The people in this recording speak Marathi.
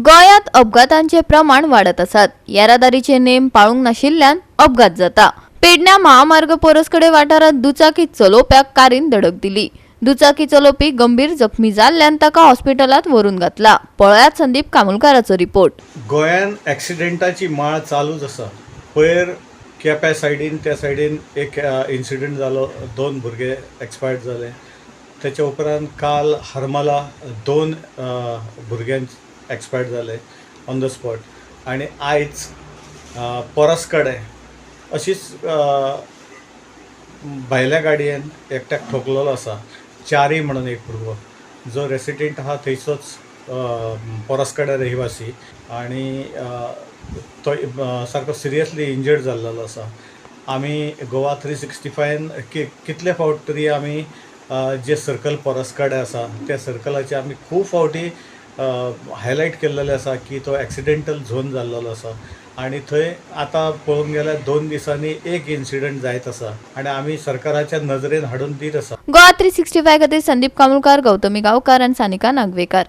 गोंयांत अपघातांचे प्रमाण वाढत आसात। येरादारीचे नेम पाळूंक नाशिल्ल्यान अपघात जाता। पेडण्या महामार्ग परसकडे वाठारांत दुचाकी चलोवप्याक कारीन धडक दिली। दुचाकी चलोवपी गंभीर जखमी जाल्ल्यान ताका हॉस्पिटलांत व्हरून घातला। पळयात संदीप कामुलकाराचो रिपोर्ट। गोंयांत एक्सिडेंटाची माळ चालूच आसा। पयर केप्या सायडीन त्या सायडीन एक इन्सिडंट जालो, 2 भुरगे एक्सपायर्ड जाले। त्याच्या उपरांत काल हरमला 2 भुरग्यांचे एक्सपायर्ड जाले ऑन द स्पॉट। आनी आयज परसकडे अशीच भायल्या गाडयेन एकट्याक ठोकलेलो आसा। चारी म्हणून एक भुरगो जो रेसिडेंट आहा थंयचोच परसकडे रहिवासी आनी तो सारको सिरियसली इंजर्ड जाल्लो आसा। आमी गोवा 365 कितले फावट तरी आमी जे सर्कल परसकडे आसा त्या सर्कलाचे आमी खूब फावटी हायलायट केल्लेले आसा की तो एक्सिडेंटल झोन जाल्लो आसा आनी थंय आतां पळोवंक गेल्यार 2 दिसांनी एक इन्सिडंट जायत आसा आनी आमी सरकाराच्या नजरेन हाडून दीत आसा। गोवा 365 खातीर संदीप कामुलकार, गौतमी गांवकार आनी सानिका नागवेकर।